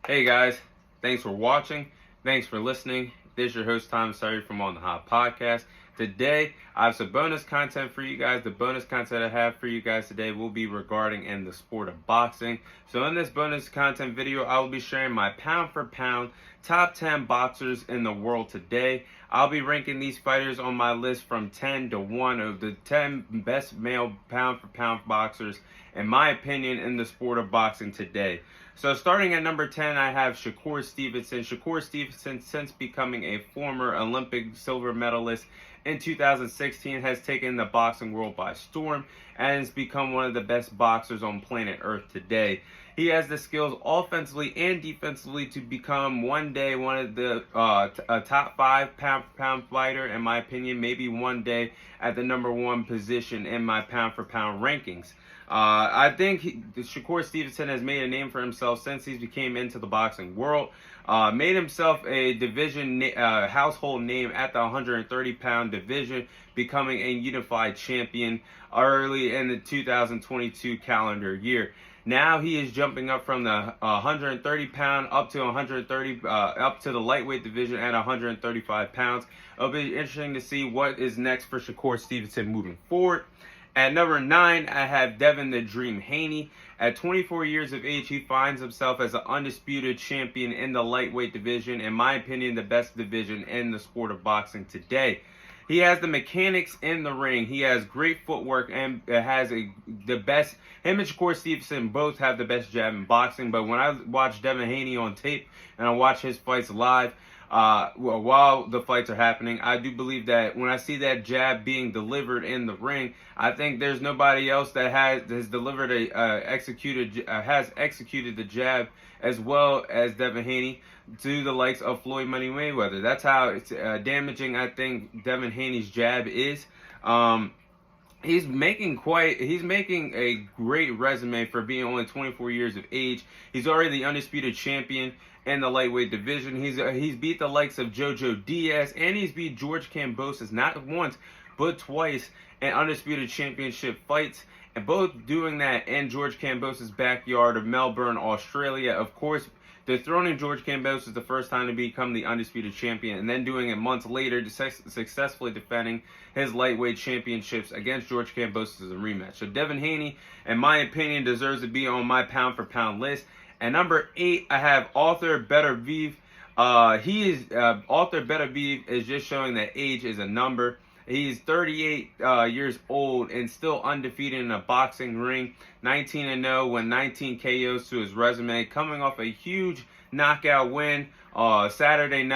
Hey guys, thanks for watching. Thanks for listening. This is your host, Tom Sorry from On the Hot Podcast. Today, I have some bonus content for you guys. The bonus content I have for you guys today will be regarding in the sport of boxing. So in this bonus content video, I will be sharing my pound for pound top 10 boxers in the world today. I'll be ranking these fighters on my list from 10 to 1 of the 10 best male pound for pound boxers, in my opinion, in the sport of boxing today. So starting at number 10, I have Shakur Stevenson. Shakur Stevenson, since becoming a former Olympic silver medalist in 2016, has taken the boxing world by storm and has become one of the best boxers on planet Earth today. He has the skills offensively and defensively to become one day one of the top 5 pound for pound fighter, in my opinion, maybe one day at the number 1 position in my pound for pound rankings. I think Shakur Stevenson has made a name for himself since he became into the boxing world. Made himself a division household name at the 130-pound division, becoming a unified champion early in the 2022 calendar year. Now he is jumping up from the 130-pound up to up to the lightweight division at 135 pounds. It'll be interesting to see what is next for Shakur Stevenson moving forward. At number 9, I have Devin "The Dream" Haney. At 24 years of age, he finds himself as an undisputed champion in the lightweight division, in my opinion, the best division in the sport of boxing today. He has the mechanics in the ring. He has great footwork and has the best. Him and Shakur Stevenson both have the best jab in boxing. But when I watch Devin Haney on tape and I watch his fights live, while the fights are happening, I do believe that when I see that jab being delivered in the ring, I think there's nobody else that has delivered has executed the jab as well as Devin Haney, to the likes of Floyd Money Mayweather. That's how it's damaging I think Devin Haney's jab is. He's making a great resume for being only 24 years of age. He's already the undisputed champion in the lightweight division. He's beat the likes of Jojo Diaz, and he's beat George Kambosos not once but twice in undisputed championship fights, and both doing that in George Kambosos' backyard of Melbourne, Australia. Of course, dethroning George Kambosos the first time to become the undisputed champion, and then doing it months later to successfully defending his lightweight championships against George Kambosos as a rematch. So Devin Haney, in my opinion, deserves to be on my pound for pound list. At number 8, I have Artur Beterbiev. Artur Beterbiev is just showing that age is a number. He's 38 years old and still undefeated in a boxing ring. 19-0 with 19 KOs to his resume, coming off a huge knockout win Saturday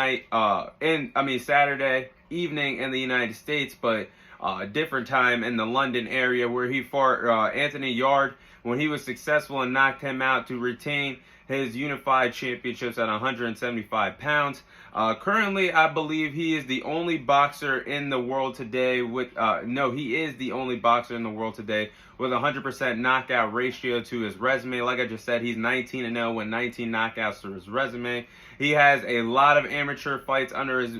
evening in the United States, but a different time in the London area, where he fought Anthony Yarde when he was successful and knocked him out to retain his unified championships at 175 pounds. Currently, I believe he is the only boxer in the world today with he is the only boxer in the world today with a 100% knockout ratio to his resume. Like I just said, he's 19-0 with 19 knockouts to his resume. He has a lot of amateur fights under his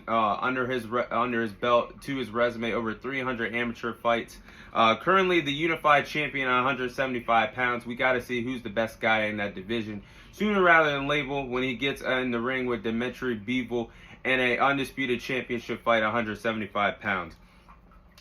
belt to his resume, over 300 amateur fights. Currently the unified champion at 175 pounds. We got to see who's the best guy in that division sooner rather than later, when he gets in the ring with Dmitry Bivol in a undisputed championship fight at 175 pounds.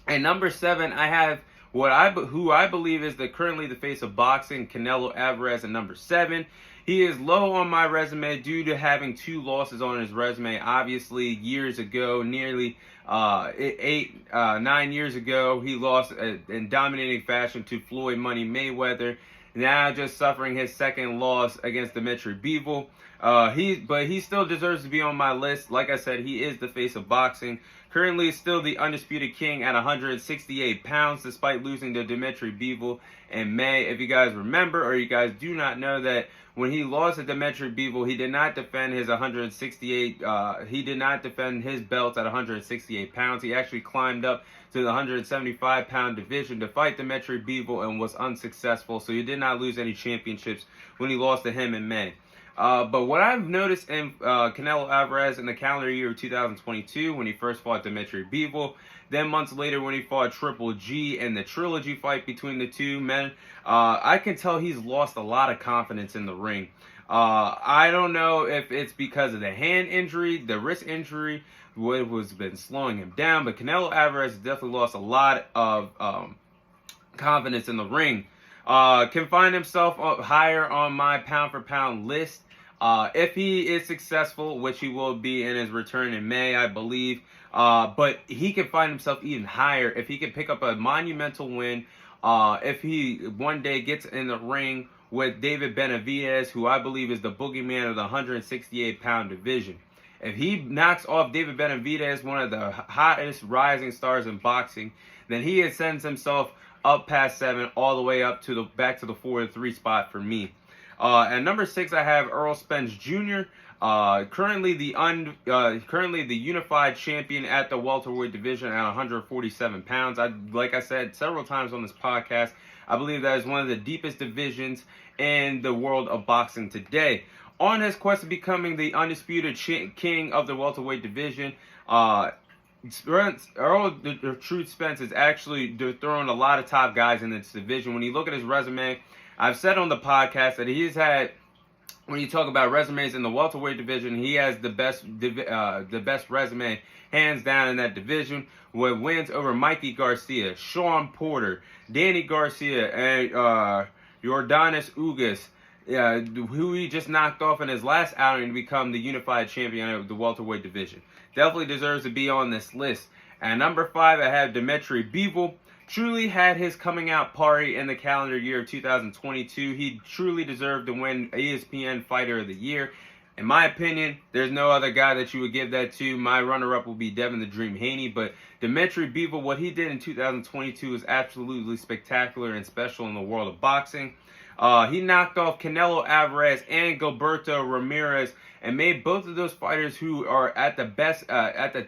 At number 7, I have who I believe is currently the face of boxing, Canelo Aleraz at number 7. He is low on my resume due to having 2 losses on his resume. Obviously, years ago, nearly 9 years ago, he lost in dominating fashion to Floyd Money Mayweather. Now just suffering his second loss against Dmitry Bivol. But he still deserves to be on my list. Like I said, he is the face of boxing. Currently still the undisputed king at 168 pounds, despite losing to Dmitry Bivol in May. If you guys remember, or you guys do not know, that when he lost to Dmitry Bivol, he did not defend his he did not defend his belt at 168 pounds. He actually climbed up to the 175-pound division to fight Dmitry Bivol and was unsuccessful. So he did not lose any championships when he lost to him in May. But what I've noticed in Canelo Aleraz in the calendar year of 2022, when he first fought Dmitry Bivol, then months later when he fought Triple G in the trilogy fight between the two men, I can tell he's lost a lot of confidence in the ring. I don't know if it's because of the hand injury, the wrist injury, what was been slowing him down, but Canelo Aleraz definitely lost a lot of confidence in the ring. Can find himself up higher on my pound for pound list. If he is successful, which he will be in his return in May, I believe. But he can find himself even higher if he can pick up a monumental win. If he one day gets in the ring with David Benavidez, who I believe is the boogeyman of the 168-pound division. If he knocks off David Benavidez, one of the hottest rising stars in boxing, then he ascends himself up past 7, all the way up to back to the 4 and 3 spot for me. At number 6, I have Errol Spence Jr. Currently the unified champion at the welterweight division at 147 pounds. Like I said several times on this podcast, I believe that is one of the deepest divisions in the world of boxing today. On his quest to becoming the undisputed king of the welterweight division, Errol the Truth Spence is actually throwing a lot of top guys in this division. When you look at his resume, I've said on the podcast that he's had, when you talk about resumes in the welterweight division, he has the best resume hands down in that division, with wins over Mikey Garcia, Sean Porter, Danny Garcia, and Yordanis Ugas, who he just knocked off in his last outing to become the unified champion of the welterweight division. Definitely deserves to be on this list. At number 5, I have Dmitry Bivol. Truly had his coming out party in the calendar year of 2022. He truly deserved to win ESPN Fighter of the Year. In my opinion, there's no other guy that you would give that to. My runner-up will be Devin the Dream Haney, but Dmitry Bivol, what he did in 2022 is absolutely spectacular and special in the world of boxing. He knocked off Canelo Aleraz and Gilberto Ramirez and made both of those fighters who are at the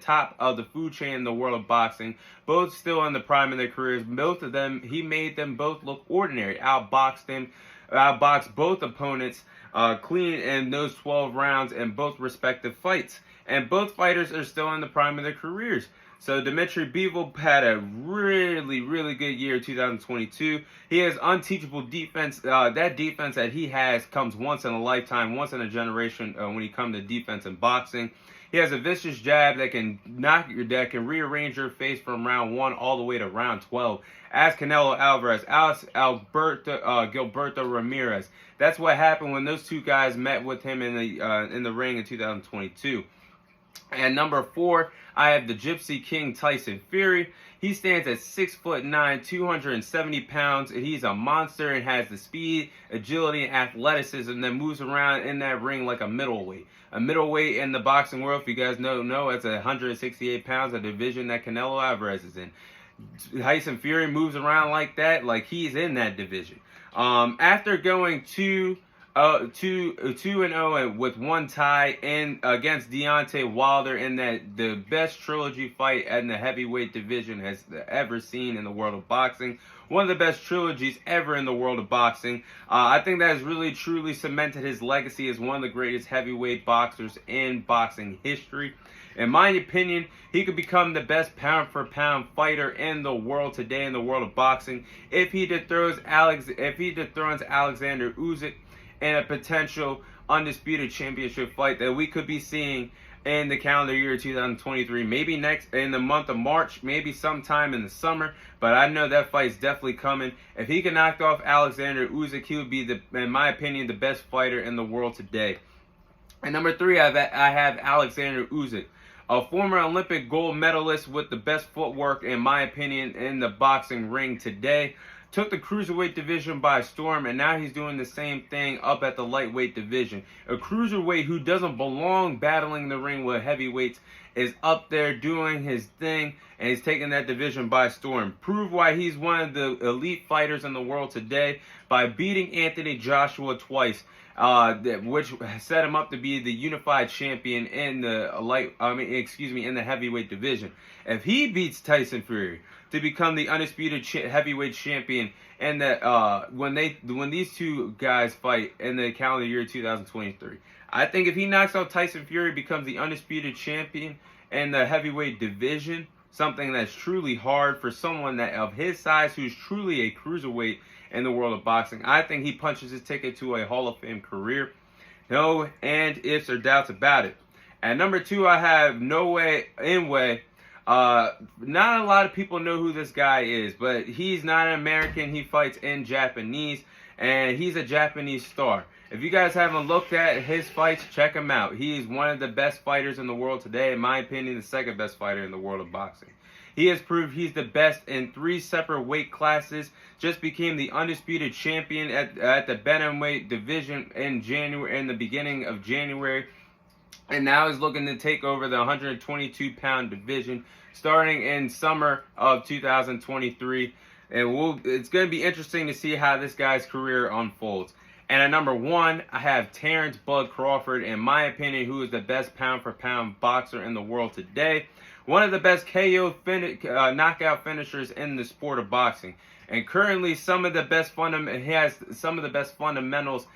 top of the food chain in the world of boxing, both still in the prime of their careers. Both of them, he made them both look ordinary. Outboxed both opponents clean in those 12 rounds in both respective fights. And both fighters are still in the prime of their careers. So Dmitry Bivol had a really, really good year 2022. He has unteachable defense. That defense that he has comes once in a lifetime, once in a generation when he comes to defense in boxing. He has a vicious jab that can rearrange your face from round 1 all the way to round 12. As Canelo Aleraz, Gilberto Ramirez. That's what happened when those two guys met with him in the ring in 2022. And number 4, I have the Gypsy King Tyson Fury. He stands at 6'9", 270 pounds. He's a monster and has the speed, agility, and athleticism that moves around in that ring like a middleweight. A middleweight in the boxing world, if you guys know, it's 168 pounds, a division that Canelo Aleraz is in. Tyson Fury moves around like that, like he's in that division. After going 2-0 with 1 tie in against Deontay Wilder in the best trilogy fight in the heavyweight division has ever seen in the world of boxing. One of the best trilogies ever in the world of boxing. I think that has really truly cemented his legacy as one of the greatest heavyweight boxers in boxing history. In my opinion, he could become the best pound-for-pound fighter in the world today in the world of boxing if he dethrones Olesksandr Usyk in a potential undisputed championship fight that we could be seeing in the calendar year 2023. Maybe next in the month of March, maybe sometime in the summer, but I know that fight's definitely coming. If he can knock off Olesksandr Usyk, he would be, in my opinion, the best fighter in the world today. And number 3, I have Olesksandr Usyk, a former Olympic gold medalist with the best footwork, in my opinion, in the boxing ring today. Took the cruiserweight division by storm, and now he's doing the same thing up at the lightweight division. A cruiserweight who doesn't belong battling the ring with heavyweights is up there doing his thing, and he's taking that division by storm. Prove why he's one of the elite fighters in the world today by beating Anthony Joshua twice, which set him up to be the unified champion in the in the heavyweight division. If he beats Tyson Fury to become the undisputed heavyweight champion, and that when these two guys fight in the calendar year 2023, I think if he knocks out Tyson Fury, becomes the undisputed champion in the heavyweight division, something that's truly hard for someone that of his size, who's truly a cruiserweight in the world of boxing. I think he punches his ticket to a Hall of Fame career. No and ifs or doubts about it. At number 2, I have Naoya Inoue. Not a lot of people know who this guy is, but he's not an American. He fights in Japanese, and he's a Japanese star. If you guys haven't looked at his fights, check him out. He is one of the best fighters in the world today. In my opinion, the second best fighter in the world of boxing. He has proved he's the best in 3 separate weight classes. Just became the undisputed champion at the bantamweight division in the beginning of January. And now he's looking to take over the 122-pound division starting in summer of 2023. And it's going to be interesting to see how this guy's career unfolds. And at number 1, I have Terence Bud Crawford, in my opinion, who is the best pound-for-pound boxer in the world today. One of the best KO knockout finishers in the sport of boxing. And currently, he has some of the best fundamentals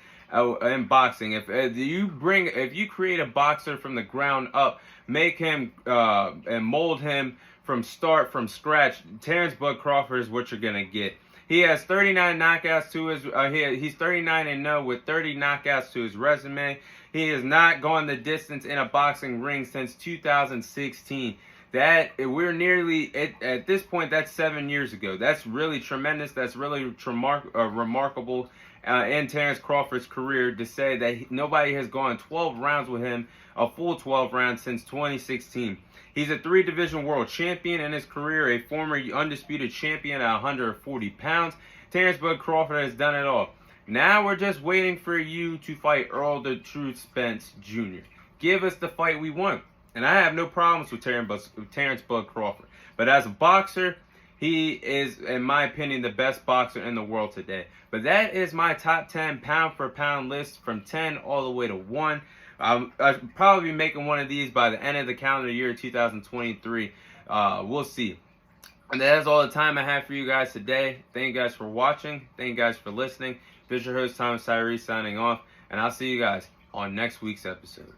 in boxing. If you create a boxer from the ground up, make him and mold him from scratch, Terence Bud Crawford is what you're gonna get. He has 39 knockouts to his. He's 39-0 with 30 knockouts to his resume. He has not gone the distance in a boxing ring since 2016. We're nearly at this point. That's 7 years ago. That's really tremendous. That's really remarkable in Terence Crawford's career to say that nobody has gone 12 rounds with him, a full 12 rounds since 2016. He's a 3-division world champion in his career, a former undisputed champion at 140 pounds. Terence Bud Crawford has done it all. Now we're just waiting for you to fight Errol Spence Jr. Give us the fight we want. And I have no problems with Terence Bud Crawford. But as a boxer, he is, in my opinion, the best boxer in the world today. But that is my top 10 pound-for-pound list from 10 all the way to 1. I'll probably be making one of these by the end of the calendar year 2023. We'll see. And that's all the time I have for you guys today. Thank you guys for watching. Thank you guys for listening. This is your host, Thomas Tyree, signing off. And I'll see you guys on next week's episode.